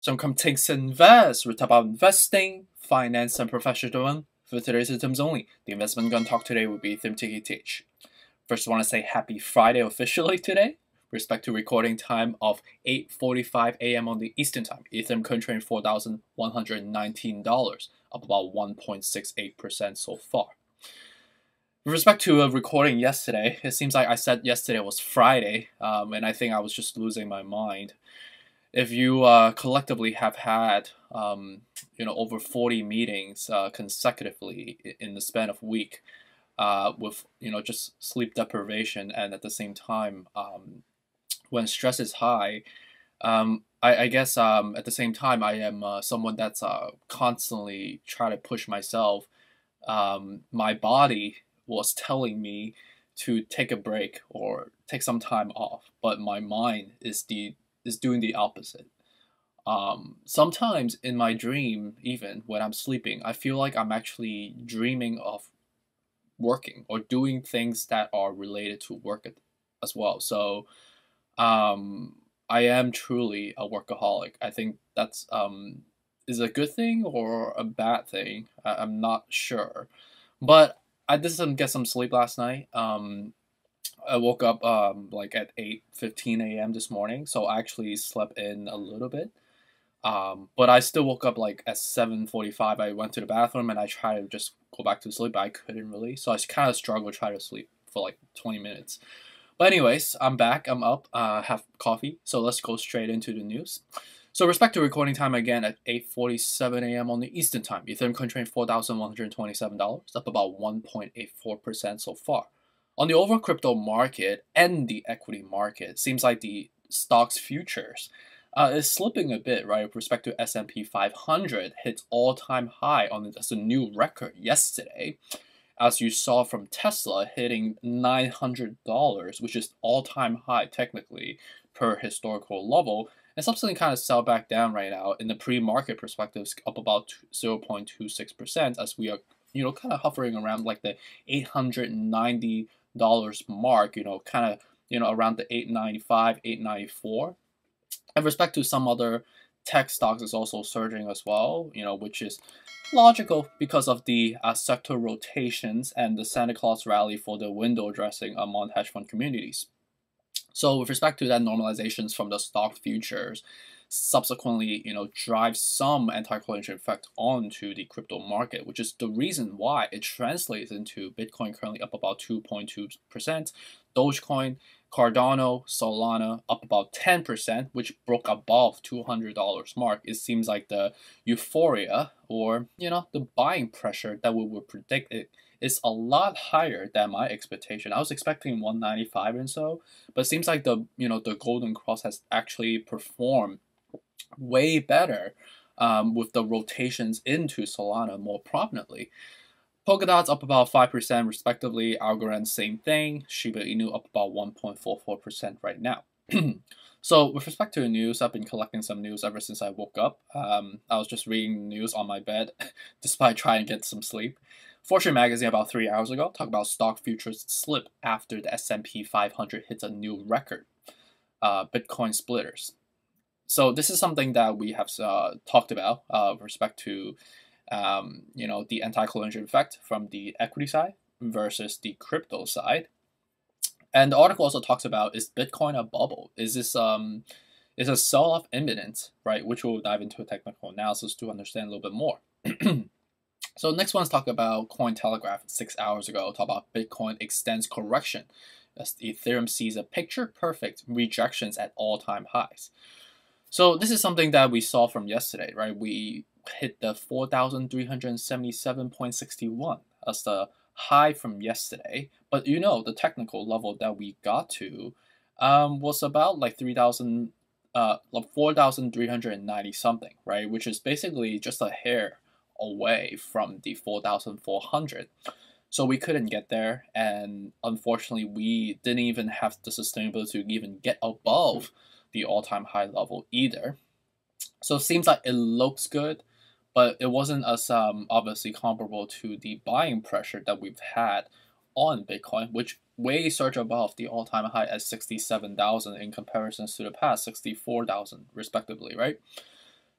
Some things invest. We talk about investing, finance, and professionalism for today's items only. The investment I'm going to talk today will be Ethereum TKTH. First, I want to say happy Friday officially today. Respect to recording time of 8:45 a.m. on the Eastern Time. Ethereum currently trading $4,119, up about 1.68% so far. With respect to a recording yesterday, it seems like I said yesterday was Friday, and I think I was just losing my mind. If you collectively have had over 40 meetings consecutively in the span of a week, with just sleep deprivation, and at the same time when stress is high, I guess at the same time I am someone that's constantly trying to push myself. My body was telling me to take a break or take some time off, but my mind is doing the opposite. Sometimes in my dream, even when I'm sleeping, I feel like I'm actually dreaming of working or doing things that are related to work as well. So I am truly a workaholic. I think that's is a good thing or a bad thing. I'm not sure, but I did get some sleep last night. I woke up like at 8:15 a.m. this morning, so I actually slept in a little bit. But I still woke up like at 7:45. I went to the bathroom and I tried to just go back to sleep, but I couldn't really. So I kind of struggled trying to sleep for like 20 minutes. But anyways, I'm back. I'm up. Have coffee. So let's go straight into the news. So respect to recording time again at 8:47 a.m. on the Eastern Time. Ethereum currently trading $4,127, up about 1.84% so far. On the overall crypto market and the equity market, seems like the stocks futures is slipping a bit, right? With respect to S&P 500 hits all-time high on as a new record yesterday, as you saw from Tesla hitting $900, which is all-time high technically per historical level, and subsequently kind of sell back down right now in the pre-market perspectives, up about 0.26%, as we are kind of hovering around like the $890 mark, kind of around the 895, 894. And respect to some other tech stocks is also surging as well, which is logical because of the sector rotations and the Santa Claus rally for the window dressing among hedge fund communities. So with respect to that, normalizations from the stock futures subsequently, drive some anti-correlation effect onto the crypto market, which is the reason why it translates into Bitcoin currently up about 2.2%, Dogecoin, Cardano, Solana up about 10%, which broke above $200 mark. It seems like the euphoria or the buying pressure that we would predict it is a lot higher than my expectation. I was expecting 195 and so, but it seems like the golden cross has actually performed way better with the rotations into Solana more prominently. Polkadot's up about 5% respectively. Algorand, same thing. Shiba Inu up about 1.44% right now. So with respect to the news, I've been collecting some news ever since I woke up. I was just reading news on my bed despite trying to get some sleep. Fortune magazine about 3 hours ago talked about stock futures slip after the S&P 500 hits a new record. Bitcoin splitters. So this is something that we have talked about with respect to the anti-collision effect from the equity side versus the crypto side. And the article also talks about, is Bitcoin a bubble? Is this is a sell-off imminent, right? Which we'll dive into a technical analysis to understand a little bit more. So next one's talk about Cointelegraph 6 hours ago. Talk about Bitcoin extends correction as Ethereum sees a picture-perfect rejections at all-time highs. So this is something that we saw from yesterday, right? We hit the 4,377.61 as the high from yesterday. But the technical level that we got to was about like 4,390 something, right? Which is basically just a hair away from the 4,400. So we couldn't get there, and unfortunately we didn't even have the sustainability to even get above the all-time high level either. So it seems like it looks good, but it wasn't as obviously comparable to the buying pressure that we've had on Bitcoin, which way surged above the all-time high at 67,000 in comparison to the past 64,000 respectively, right?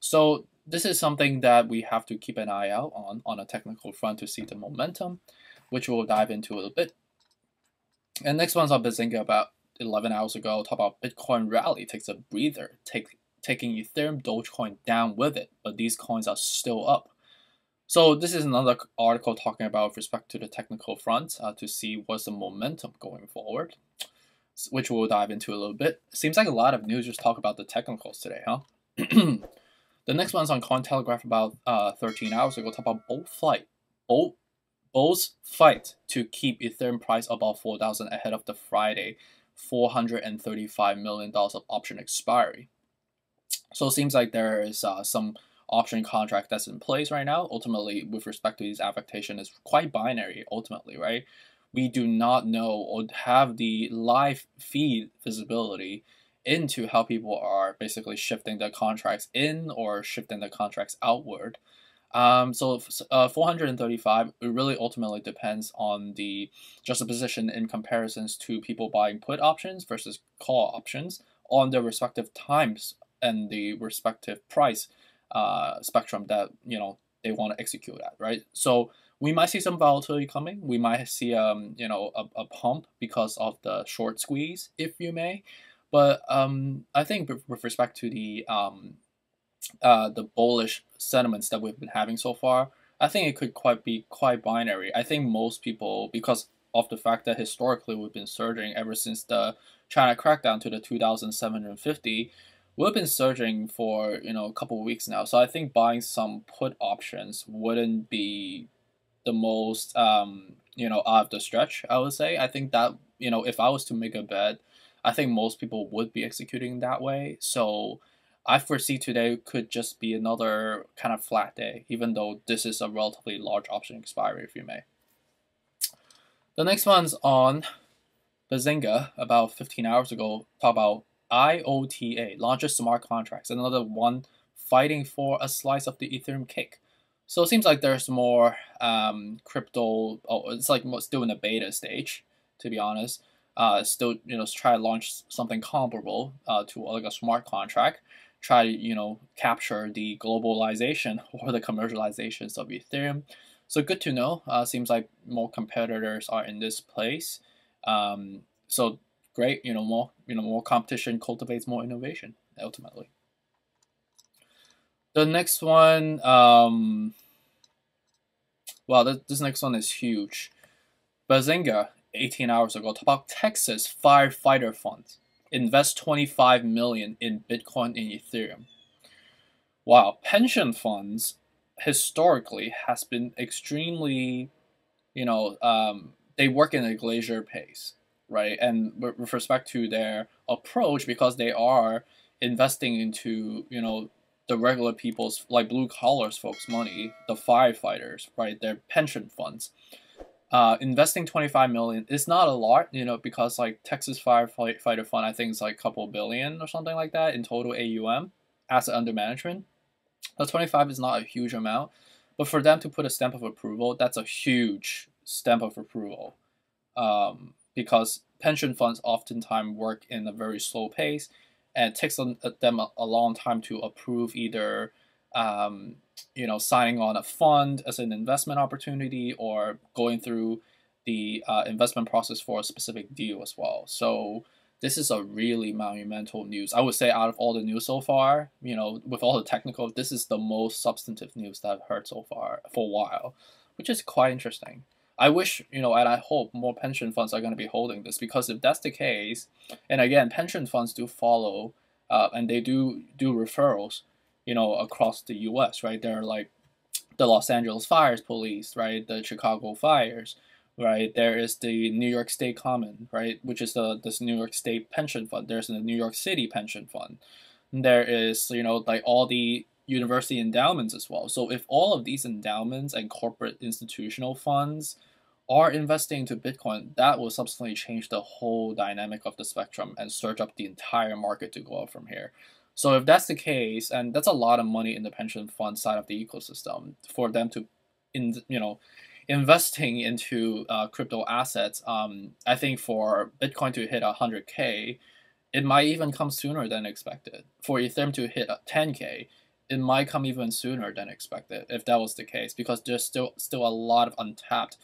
So this is something that we have to keep an eye out on a technical front to see the momentum, which we'll dive into a little bit. And next one's on Bazinga about 11 hours ago. Talk about Bitcoin rally takes a breather, taking Ethereum, Dogecoin down with it, but these coins are still up. So this is another article talking about with respect to the technical front to see what's the momentum going forward, which we'll dive into a little bit. Seems like a lot of news just talk about the technicals today, huh? The next one's on Cointelegraph about 13 hours ago. Talk about Bull's fight to keep Ethereum price above 4,000 ahead of the Friday $435 million of option expiry. So it seems like there is some option contract that's in place right now. Ultimately, with respect to these affectation, is quite binary. Ultimately, right? We do not know or have the live feed visibility into how people are basically shifting the contracts in or shifting the contracts outward. So 435, it really ultimately depends on the juxtaposition in comparisons to people buying put options versus call options on their respective times and the respective price spectrum that they want to execute at, right? So we might see some volatility coming. We might see a pump because of the short squeeze, if you may. But I think with respect to the bullish sentiments that we've been having so far, I think it could be quite binary. I think most people, because of the fact that historically we've been surging ever since the China crackdown to the 2,750, we've been surging for a couple of weeks now. So I think buying some put options wouldn't be the most out of the stretch, I would say. I think that if I was to make a bet, I think most people would be executing that way. So I foresee today could just be another kind of flat day, even though this is a relatively large option expiry, if you may. The next one's on Bazinga about 15 hours ago. Talk about IOTA, launches smart contracts, another one fighting for a slice of the Ethereum cake. So it seems like there's more crypto. Oh, it's like still in the beta stage, to be honest. Still, try to launch something comparable to like a smart contract. Try to capture the globalization or the commercializations of Ethereum. So good to know. Seems like more competitors are in this place. So great. More competition cultivates more innovation ultimately. The next one, this next one is huge. Bazinga, 18 hours ago, talk about Texas firefighter funds invest 25 million in Bitcoin and Ethereum. Wow, pension funds historically has been extremely, they work in a glacier pace, right? And with respect to their approach, because they are investing into, the regular people's, like blue collars folks' money, the firefighters, right? Their pension funds. Investing 25 million is not a lot, because like Texas Firefighter Fund, I think it's like a couple billion or something like that in total AUM, asset under management. The 25 is not a huge amount, but for them to put a stamp of approval, that's a huge stamp of approval, because pension funds oftentimes work in a very slow pace, and it takes them a long time to approve either signing on a fund as an investment opportunity or going through the investment process for a specific deal as well. So this is a really monumental news. I would say out of all the news so far, with all the technical, this is the most substantive news that I've heard so far for a while, which is quite interesting. I wish, and I hope more pension funds are going to be holding this, because if that's the case, and again, pension funds do follow, and they do referrals, across the U.S., right? They're like the Los Angeles Fires Police, right? The Chicago Fires, right? There is the New York State Common, right? Which is this New York State pension fund. There's the New York City pension fund. There is, like all the university endowments as well. So if all of these endowments and corporate institutional funds are investing into Bitcoin, that will subsequently change the whole dynamic of the spectrum and surge up the entire market to go up from here. So if that's the case, and that's a lot of money in the pension fund side of the ecosystem for them to, investing into crypto assets, I think for Bitcoin to hit 100K, it might even come sooner than expected. For Ethereum to hit 10K, it might come even sooner than expected if that was the case, because there's still a lot of untapped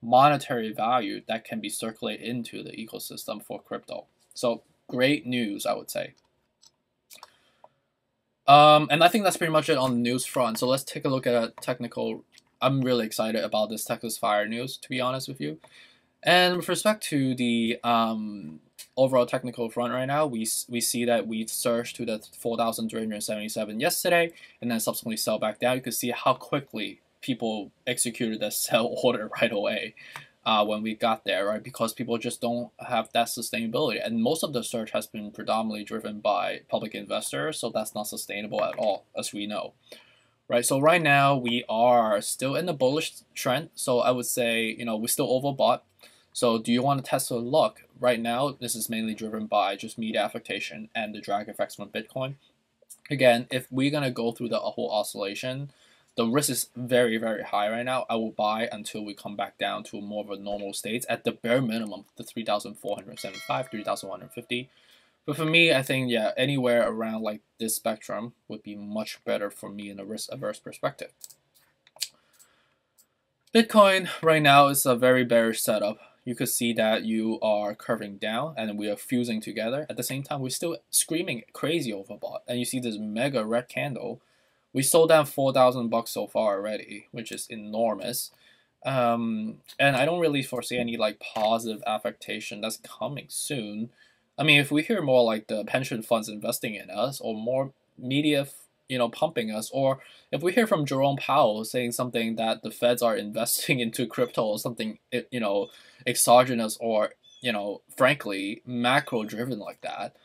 monetary value that can be circulated into the ecosystem for crypto. So great news, I would say. And I think that's pretty much it on the news front. So let's take a look at a technical. I'm really excited about this Texas fire news, to be honest with you. And with respect to the overall technical front right now, we see that we surged to the 4,377 yesterday, and then subsequently sell back down. You can see how quickly people executed the sell order right away when we got there, right? Because people just don't have that sustainability, and most of the surge has been predominantly driven by public investors, so that's not sustainable at all, as we know. Right, so right now we are still in the bullish trend. So I would say, we're still overbought. So do you want to test the luck? Right now, this is mainly driven by just media affectation and the drag effects from Bitcoin. Again, if we're going to go through the whole oscillation, the risk is very, very high right now. I will buy until we come back down to more of a normal state at the bare minimum, the 3,475, 3,150. But for me, I think, yeah, anywhere around like this spectrum would be much better for me in a risk-averse perspective. Bitcoin right now is a very bearish setup. You could see that you are curving down and we are fusing together. At the same time, we're still screaming crazy overbought. And you see this mega red candle. We sold down $4,000 so far already, which is enormous. And I don't really foresee any like positive affectation that's coming soon. I mean, if we hear more like the pension funds investing in us, or more media, pumping us, or if we hear from Jerome Powell saying something that the feds are investing into crypto or something, exogenous or, frankly, macro driven like that,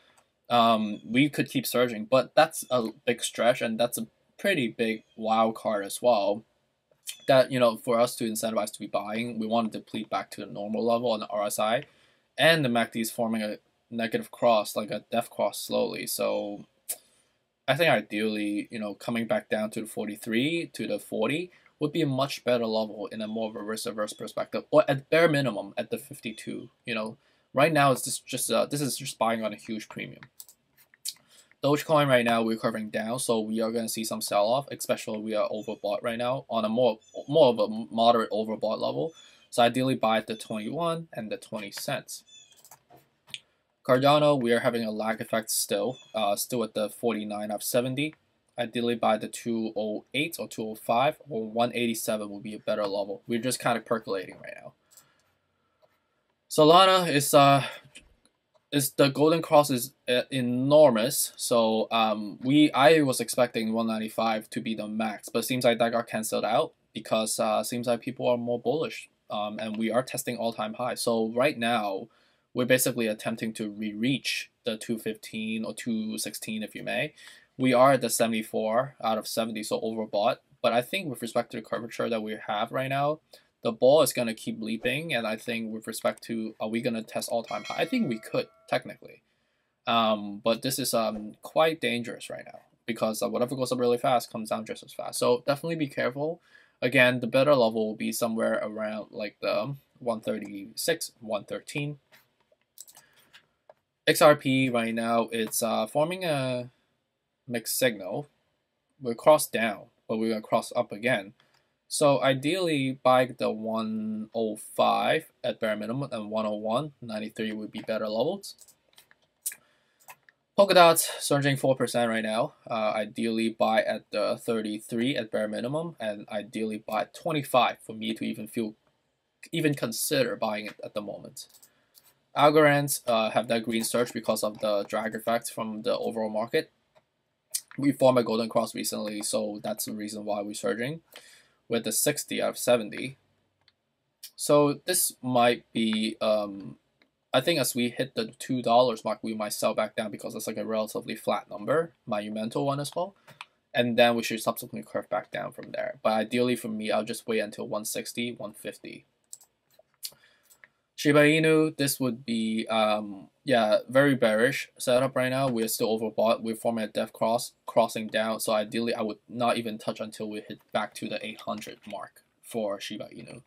we could keep surging. But that's a big stretch, and that's a pretty big wild card as well. That, for us to incentivize to be buying, we want to deplete back to the normal level on the RSI, and the MACD is forming a negative cross, like a death cross slowly. So I think ideally, coming back down to the 43 to the 40 would be a much better level in a more of a risk-averse perspective, or at bare minimum at the 52. Right now it's this is just buying on a huge premium. Dogecoin right now we're curving down, so we are going to see some sell-off, especially we are overbought right now on a more of a moderate overbought level. So ideally buy at the 21 and the 20 cents. Cardano, we are having a lag effect still at the 49 of 70. Ideally by the 208 or 205 or 187 would be a better level. We're just kind of percolating right now. Solana is the golden cross is enormous. So I was expecting 195 to be the max, but it seems like that got canceled out because seems like people are more bullish, and we are testing all-time high. So right now, we're basically attempting to reach the 215 or 216, if you may. We are at the 74 out of 70, so overbought. But I think with respect to the curvature that we have right now, the ball is going to keep leaping. And I think with respect to, are we going to test all-time high? I think we could, technically. But this is quite dangerous right now, because whatever goes up really fast comes down just as fast. So definitely be careful. Again, the better level will be somewhere around like the 136, 113. XRP right now, it's forming a mixed signal. We're crossed down, but we're going to cross up again. So ideally, buy the 105 at bare minimum, and 101, 93 would be better levels. Polkadot surging 4% right now. Ideally, buy at the 33 at bare minimum, and ideally buy at 25 for me to even consider buying it at the moment. Algorand have that green surge because of the drag effect from the overall market. We formed a golden cross recently, so that's the reason why we're surging with the 60 out of 70. So this might be, I think as we hit the $2 mark, we might sell back down because it's like a relatively flat number, monumental one as well. And then we should subsequently curve back down from there. But ideally for me, I'll just wait until 160, 150. Shiba Inu, this would be, very bearish setup right now. We're still overbought. We're forming a death cross, crossing down. So ideally, I would not even touch until we hit back to the 800 mark for Shiba Inu.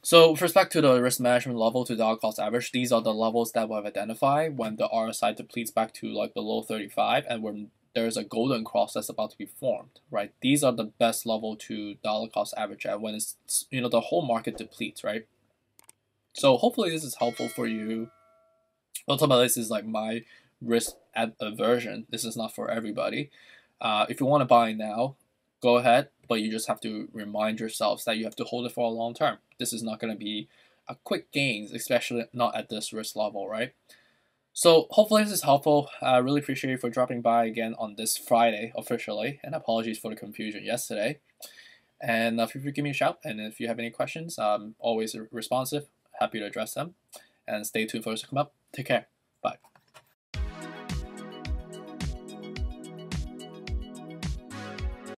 So with respect to the risk management level to dollar cost average, these are the levels that we've identified when the RSI depletes back to like below 35 and when there's a golden cross that's about to be formed, right? These are the best level to dollar cost average at when it's, the whole market depletes, right? So hopefully this is helpful for you. Ultimately, this is like my risk aversion. This is not for everybody. If you want to buy now, go ahead, but you just have to remind yourselves that you have to hold it for a long term. This is not going to be a quick gains, especially not at this risk level, right? So hopefully this is helpful. I really appreciate you for dropping by again on this Friday officially, and apologies for the confusion yesterday. And feel free to give me a shout, and if you have any questions, I'm always responsive, happy to address them. And stay tuned for us to come up. Take care. Bye.